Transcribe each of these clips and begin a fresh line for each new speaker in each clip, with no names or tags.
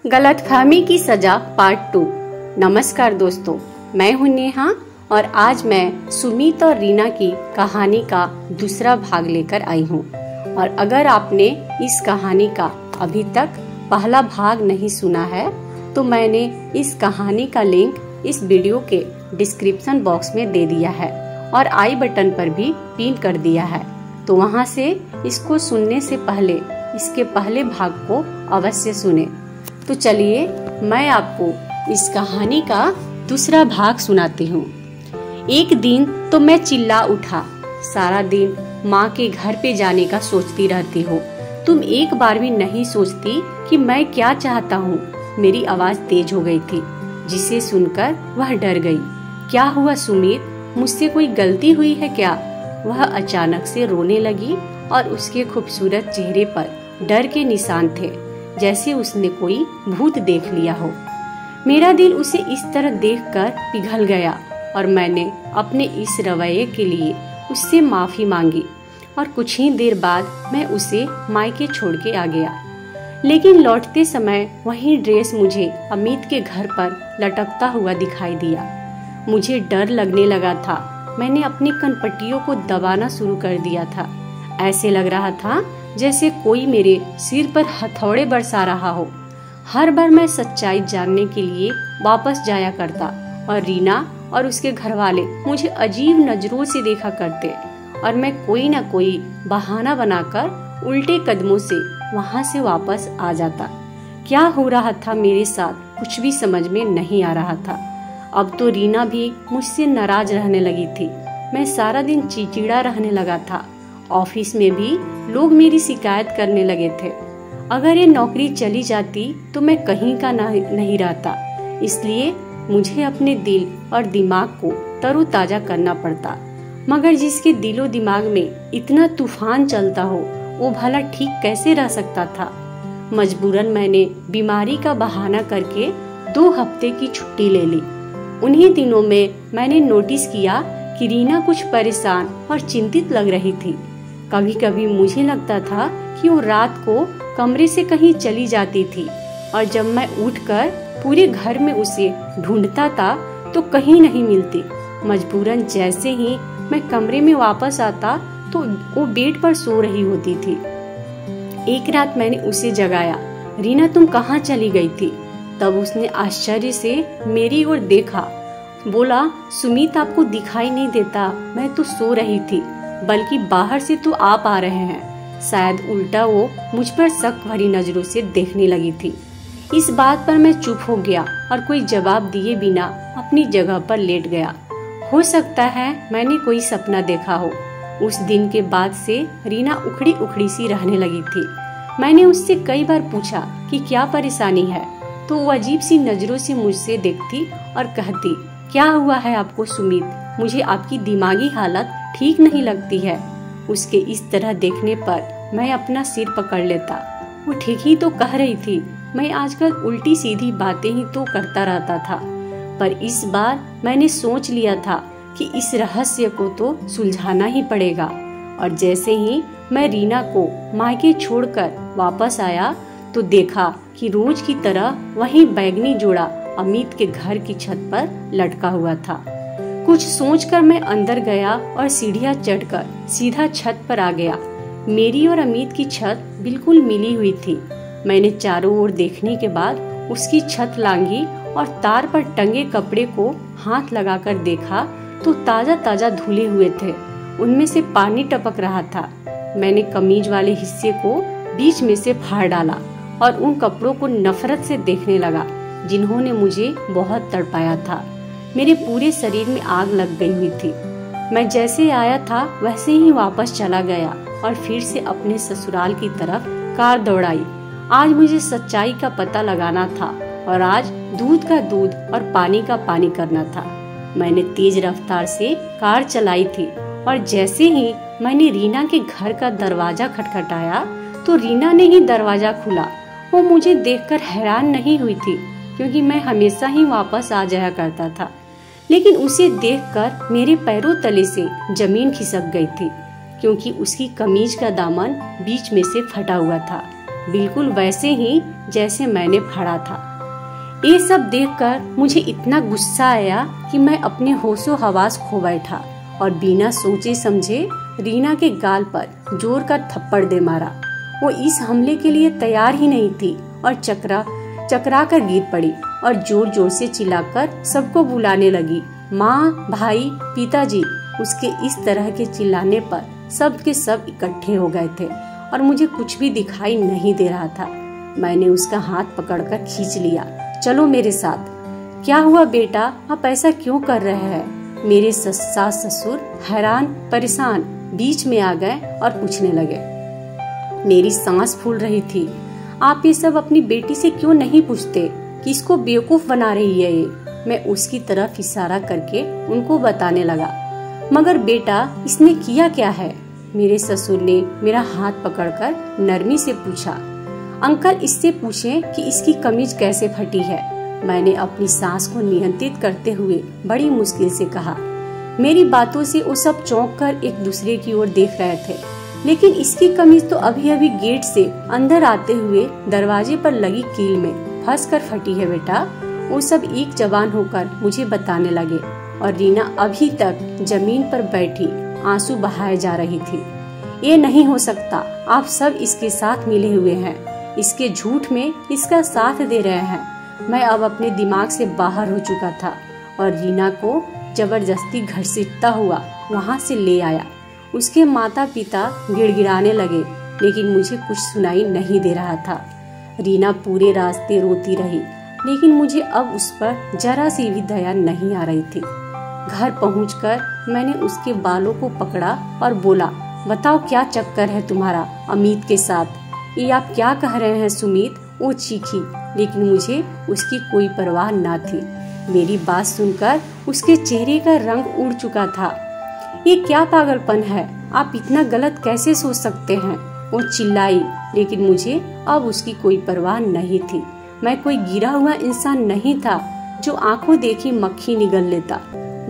गलतफहमी की सजा पार्ट 2। नमस्कार दोस्तों, मैं हूं नेहा और आज मैं सुमित और रीना की कहानी का दूसरा भाग लेकर आई हूं। और अगर आपने इस कहानी का अभी तक पहला भाग नहीं सुना है तो मैंने इस कहानी का लिंक इस वीडियो के डिस्क्रिप्शन बॉक्स में दे दिया है और आई बटन पर भी पिन कर दिया है, तो वहां से इसको सुनने से पहले इसके पहले भाग को अवश्य सुने। तो चलिए मैं आपको इस कहानी का दूसरा भाग सुनाती हूँ। एक दिन तो मैं चिल्ला उठा, सारा दिन माँ के घर पे जाने का सोचती रहती हो, तुम एक बार भी नहीं सोचती कि मैं क्या चाहता हूँ। मेरी आवाज तेज हो गई थी, जिसे सुनकर वह डर गई। क्या हुआ सुमित, मुझसे कोई गलती हुई है क्या? वह अचानक से रोने लगी और उसके खूबसूरत चेहरे पर डर के निशान थे, जैसे उसने कोई भूत देख लिया हो। मेरा दिल उसे इस तरह देखकर पिघल गया और मैंने अपने इस रवैये के लिए उससे माफी मांगी और कुछ ही देर बाद मैं उसे मायके छोड़ के आ गया। लेकिन लौटते समय वही ड्रेस मुझे अमित के घर पर लटकता हुआ दिखाई दिया। मुझे डर लगने लगा था। मैंने अपनी कनपट्टियों को दबाना शुरू कर दिया था। ऐसे लग रहा था जैसे कोई मेरे सिर पर हथौड़े बरसा रहा हो। हर बार मैं सच्चाई जानने के लिए वापस जाया करता और रीना और उसके घर वाले मुझे अजीब नजरों से देखा करते और मैं कोई न कोई बहाना बनाकर उल्टे कदमों से वहां से वापस आ जाता। क्या हो रहा था मेरे साथ कुछ भी समझ में नहीं आ रहा था। अब तो रीना भी मुझसे नाराज रहने लगी थी। मैं सारा दिन चिड़चिड़ा रहने लगा था। ऑफिस में भी लोग मेरी शिकायत करने लगे थे। अगर ये नौकरी चली जाती तो मैं कहीं का नहीं रहता, इसलिए मुझे अपने दिल और दिमाग को तरोताजा करना पड़ता। मगर जिसके दिलो दिमाग में इतना तूफान चलता हो वो भला ठीक कैसे रह सकता था। मजबूरन मैंने बीमारी का बहाना करके 2 हफ्ते की छुट्टी ले ली। उन्हीं दिनों में मैंने नोटिस किया कि रीना कुछ परेशान और चिंतित लग रही थी। कभी कभी मुझे लगता था कि वो रात को कमरे से कहीं चली जाती थी और जब मैं उठकर पूरे घर में उसे ढूंढता था तो कहीं नहीं मिलती। मजबूरन जैसे ही मैं कमरे में वापस आता तो वो बेड पर सो रही होती थी। एक रात मैंने उसे जगाया, रीना तुम कहाँ चली गई थी? तब उसने आश्चर्य से मेरी ओर देखा, बोला सुमित आपको दिखाई नहीं देता, मैं तो सो रही थी, बल्कि बाहर से तो आप आ रहे हैं। शायद उल्टा वो मुझ पर शक भरी नजरों से देखने लगी थी। इस बात पर मैं चुप हो गया और कोई जवाब दिए बिना अपनी जगह पर लेट गया। हो सकता है मैंने कोई सपना देखा हो। उस दिन के बाद से रीना उखड़ी उखड़ी सी रहने लगी थी। मैंने उससे कई बार पूछा कि क्या परेशानी है, तो वो अजीब सी नजरों से मुझसे देखती और कहती, क्या हुआ है आपको सुमित? मुझे आपकी दिमागी हालत ठीक नहीं लगती है। उसके इस तरह देखने पर मैं अपना सिर पकड़ लेता। वो ठीक ही तो कह रही थी, मैं आजकल उल्टी सीधी बातें ही तो करता रहता था। पर इस बार मैंने सोच लिया था कि इस रहस्य को तो सुलझाना ही पड़ेगा। और जैसे ही मैं रीना को मायके छोड़कर वापस आया तो देखा कि रोज की तरह वही बैगनी जोड़ा अमित के घर की छत पर लटका हुआ था। कुछ सोचकर मैं अंदर गया और सीढ़ियां चढ़कर सीधा छत पर आ गया। मेरी और अमित की छत बिल्कुल मिली हुई थी। मैंने चारों ओर देखने के बाद उसकी छत लांघी और तार पर टंगे कपड़े को हाथ लगाकर देखा तो ताजा ताजा धुले हुए थे। उनमें से पानी टपक रहा था। मैंने कमीज वाले हिस्से को बीच में से फाड़ डाला और उन कपड़ों को नफरत से देखने लगा जिन्होंने मुझे बहुत तड़पाया था। मेरे पूरे शरीर में आग लग गई हुई थी। मैं जैसे आया था वैसे ही वापस चला गया और फिर से अपने ससुराल की तरफ कार दौड़ाई। आज मुझे सच्चाई का पता लगाना था और आज दूध का दूध और पानी का पानी करना था। मैंने तेज रफ्तार से कार चलाई थी और जैसे ही मैंने रीना के घर का दरवाजा खटखटाया तो रीना ने ही दरवाजा खुला। वो मुझे देखकर हैरान नहीं हुई थी, क्योंकि मैं हमेशा ही वापस आ जाया करता था। लेकिन उसे देखकर मेरे पैरों तले से जमीन खिसक गई थी, क्योंकि उसकी कमीज का दामन बीच में से फटा हुआ था। बिल्कुल वैसे ही जैसे मैंने पढ़ा था। ये सब देखकर मुझे इतना गुस्सा आया कि मैं अपने होशो हवास खो बैठा और बिना सोचे समझे रीना के गाल पर जोर का थप्पड़ दे मारा। वो इस हमले के लिए तैयार ही नहीं थी और चकरा कर गिर पड़ी और जोर जोर से चिल्लाकर सबको बुलाने लगी, माँ, भाई, पिताजी। उसके इस तरह के चिल्लाने पर सब के सब इकट्ठे हो गए थे और मुझे कुछ भी दिखाई नहीं दे रहा था। मैंने उसका हाथ पकड़कर खींच लिया, चलो मेरे साथ। क्या हुआ बेटा, आप ऐसा क्यों कर रहे हैं? मेरे सास ससुर हैरान परेशान बीच में आ गए और पूछने लगे। मेरी सांस फूल रही थी। आप ये सब अपनी बेटी से क्यों नहीं पूछते कि इसको बेवकूफ बना रही है ये? मैं उसकी तरफ इशारा करके उनको बताने लगा। मगर बेटा, इसने किया क्या है? मेरे ससुर ने मेरा हाथ पकड़कर नरमी से पूछा। अंकल, इससे पूछें कि इसकी कमीज कैसे फटी है। मैंने अपनी सांस को नियंत्रित करते हुए बड़ी मुश्किल से कहा। मेरी बातों से वो सब चौंक कर एक दूसरे की ओर देख रहे थे, लेकिन इसकी कमीज तो अभी अभी गेट से अंदर आते हुए दरवाजे पर लगी कील में फंस कर फटी है बेटा। वो सब एक जवान होकर मुझे बताने लगे और रीना अभी तक जमीन पर बैठी आंसू बहाए जा रही थी। ये नहीं हो सकता, आप सब इसके साथ मिले हुए हैं, इसके झूठ में इसका साथ दे रहे हैं। मैं अब अपने दिमाग से बाहर हो चुका था और रीना को जबरदस्ती घसीटता हुआ वहाँ से ले आया। उसके माता पिता गिड़गिड़ाने लगे, लेकिन मुझे कुछ सुनाई नहीं दे रहा था। रीना पूरे रास्ते रोती रही, लेकिन मुझे अब उस पर जरा सी भी दया नहीं आ रही थी। घर पहुंचकर मैंने उसके बालों को पकड़ा और बोला, बताओ क्या चक्कर है तुम्हारा अमित के साथ? ये आप क्या कह रहे हैं सुमित? वो चीखी, लेकिन मुझे उसकी कोई परवाह ना थी। मेरी बात सुनकर उसके चेहरे का रंग उड़ चुका था। ये क्या पागलपन है, आप इतना गलत कैसे सोच सकते हैं? वो चिल्लाई, लेकिन मुझे अब उसकी कोई परवाह नहीं थी। मैं कोई गिरा हुआ इंसान नहीं था जो आंखों देखी मक्खी निगल लेता,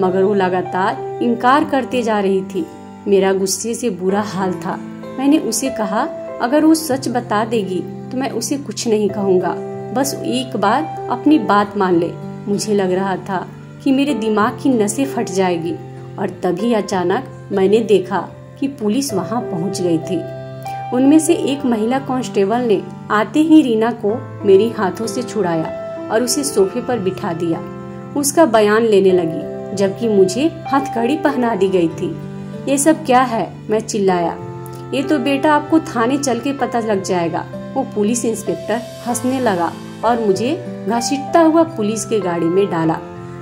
मगर वो लगातार इनकार करते जा रही थी। मेरा गुस्से से बुरा हाल था। मैंने उसे कहा, अगर वो सच बता देगी तो मैं उसे कुछ नहीं कहूँगा, बस एक बार अपनी बात मान ले। मुझे लग रहा था कि मेरे दिमाग की नसें फट जाएगी और तभी अचानक मैंने देखा कि पुलिस वहाँ पहुँच गई थी। उनमें से एक महिला कांस्टेबल ने आते ही रीना को मेरी हाथों से छुड़ाया और उसे सोफे पर बिठा दिया। उसका बयान लेने लगी, जबकि मुझे हथकड़ी पहना दी गई थी। ये सब क्या है? मैं चिल्लाया। ये तो बेटा आपको थाने चल के पता लग जाएगा। वो पुलिस इंस्पेक्टर हंसने लगा और मुझे घसीटता हुआ पुलिस के गाड़ी में डाला,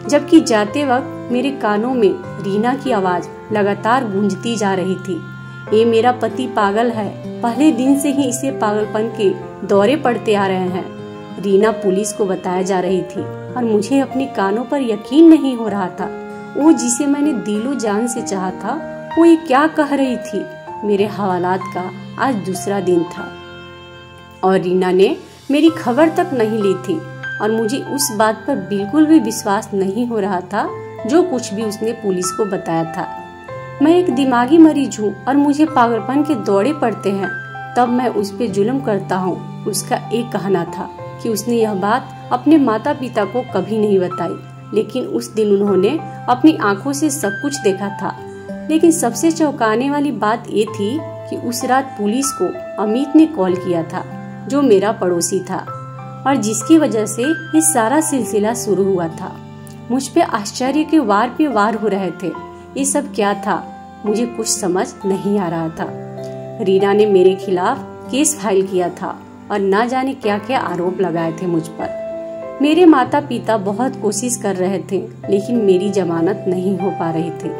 जबकि जाते वक्त मेरे कानों में रीना की आवाज लगातार गूंजती जा रही थी। ये मेरा पति पागल है, पहले दिन से ही इसे पागलपन के दौरे पड़ते आ रहे हैं। रीना पुलिस को बताया जा रही थी और मुझे अपने कानों पर यकीन नहीं हो रहा था। वो जिसे मैंने दिलो जान से चाहा था, वो ये क्या कह रही थी। मेरे हवालात का आज दूसरा दिन था और रीना ने मेरी खबर तक नहीं ली थी और मुझे उस बात पर बिल्कुल भी विश्वास नहीं हो रहा था जो कुछ भी उसने पुलिस को बताया था। मैं एक दिमागी मरीज हूँ और मुझे पागलपन के दौरे पड़ते हैं, तब मैं उस पे जुल्म करता हूँ। उसका एक कहना था कि उसने यह बात अपने माता पिता को कभी नहीं बताई, लेकिन उस दिन उन्होंने अपनी आंखों से सब कुछ देखा था। लेकिन सबसे चौंकाने वाली बात ये थी कि उस रात पुलिस को अमित ने कॉल किया था, जो मेरा पड़ोसी था और जिसकी वजह से ये सारा सिलसिला शुरू हुआ था। मुझ पे आश्चर्य के वार पे वार हो रहे थे। ये सब क्या था, मुझे कुछ समझ नहीं आ रहा था। रीना ने मेरे खिलाफ केस फाइल किया था और ना जाने क्या क्या आरोप लगाए थे मुझ पर। मेरे माता पिता बहुत कोशिश कर रहे थे, लेकिन मेरी जमानत नहीं हो पा रही थी।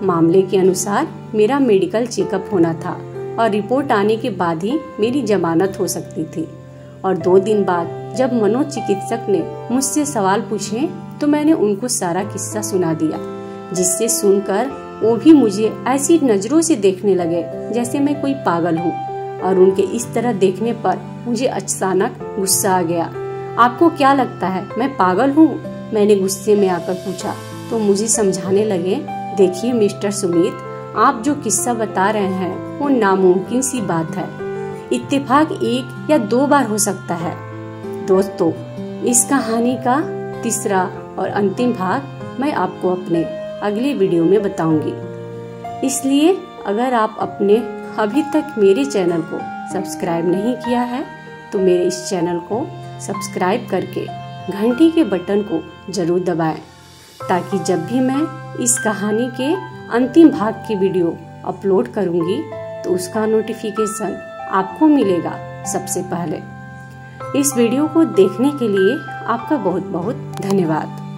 मामले के अनुसार मेरा मेडिकल चेकअप होना था और रिपोर्ट आने के बाद ही मेरी जमानत हो सकती थी। और 2 दिन बाद जब मनोचिकित्सक ने मुझसे सवाल पूछे तो मैंने उनको सारा किस्सा सुना दिया, जिससे सुनकर वो भी मुझे ऐसी नजरों से देखने लगे जैसे मैं कोई पागल हूँ। और उनके इस तरह देखने पर मुझे अचानक गुस्सा आ गया। आपको क्या लगता है मैं पागल हूँ? मैंने गुस्से में आकर पूछा तो मुझे समझाने लगे, देखिए मिस्टर सुमित, आप जो किस्सा बता रहे हैं वो नामुमकिन सी बात है। इत्तेफाक 1 या 2 बार हो सकता है। दोस्तों, इस कहानी का तीसरा और अंतिम भाग मैं आपको अपने अगले वीडियो में बताऊंगी। इसलिए अगर आप अपने अभी तक मेरे चैनल को सब्सक्राइब नहीं किया है तो मेरे इस चैनल को सब्सक्राइब करके घंटी के बटन को जरूर दबाएं, ताकि जब भी मैं इस कहानी के अंतिम भाग की वीडियो अपलोड करूंगी तो उसका नोटिफिकेशन आपको मिलेगा सबसे पहले। इस वीडियो को देखने के लिए आपका बहुत बहुत धन्यवाद।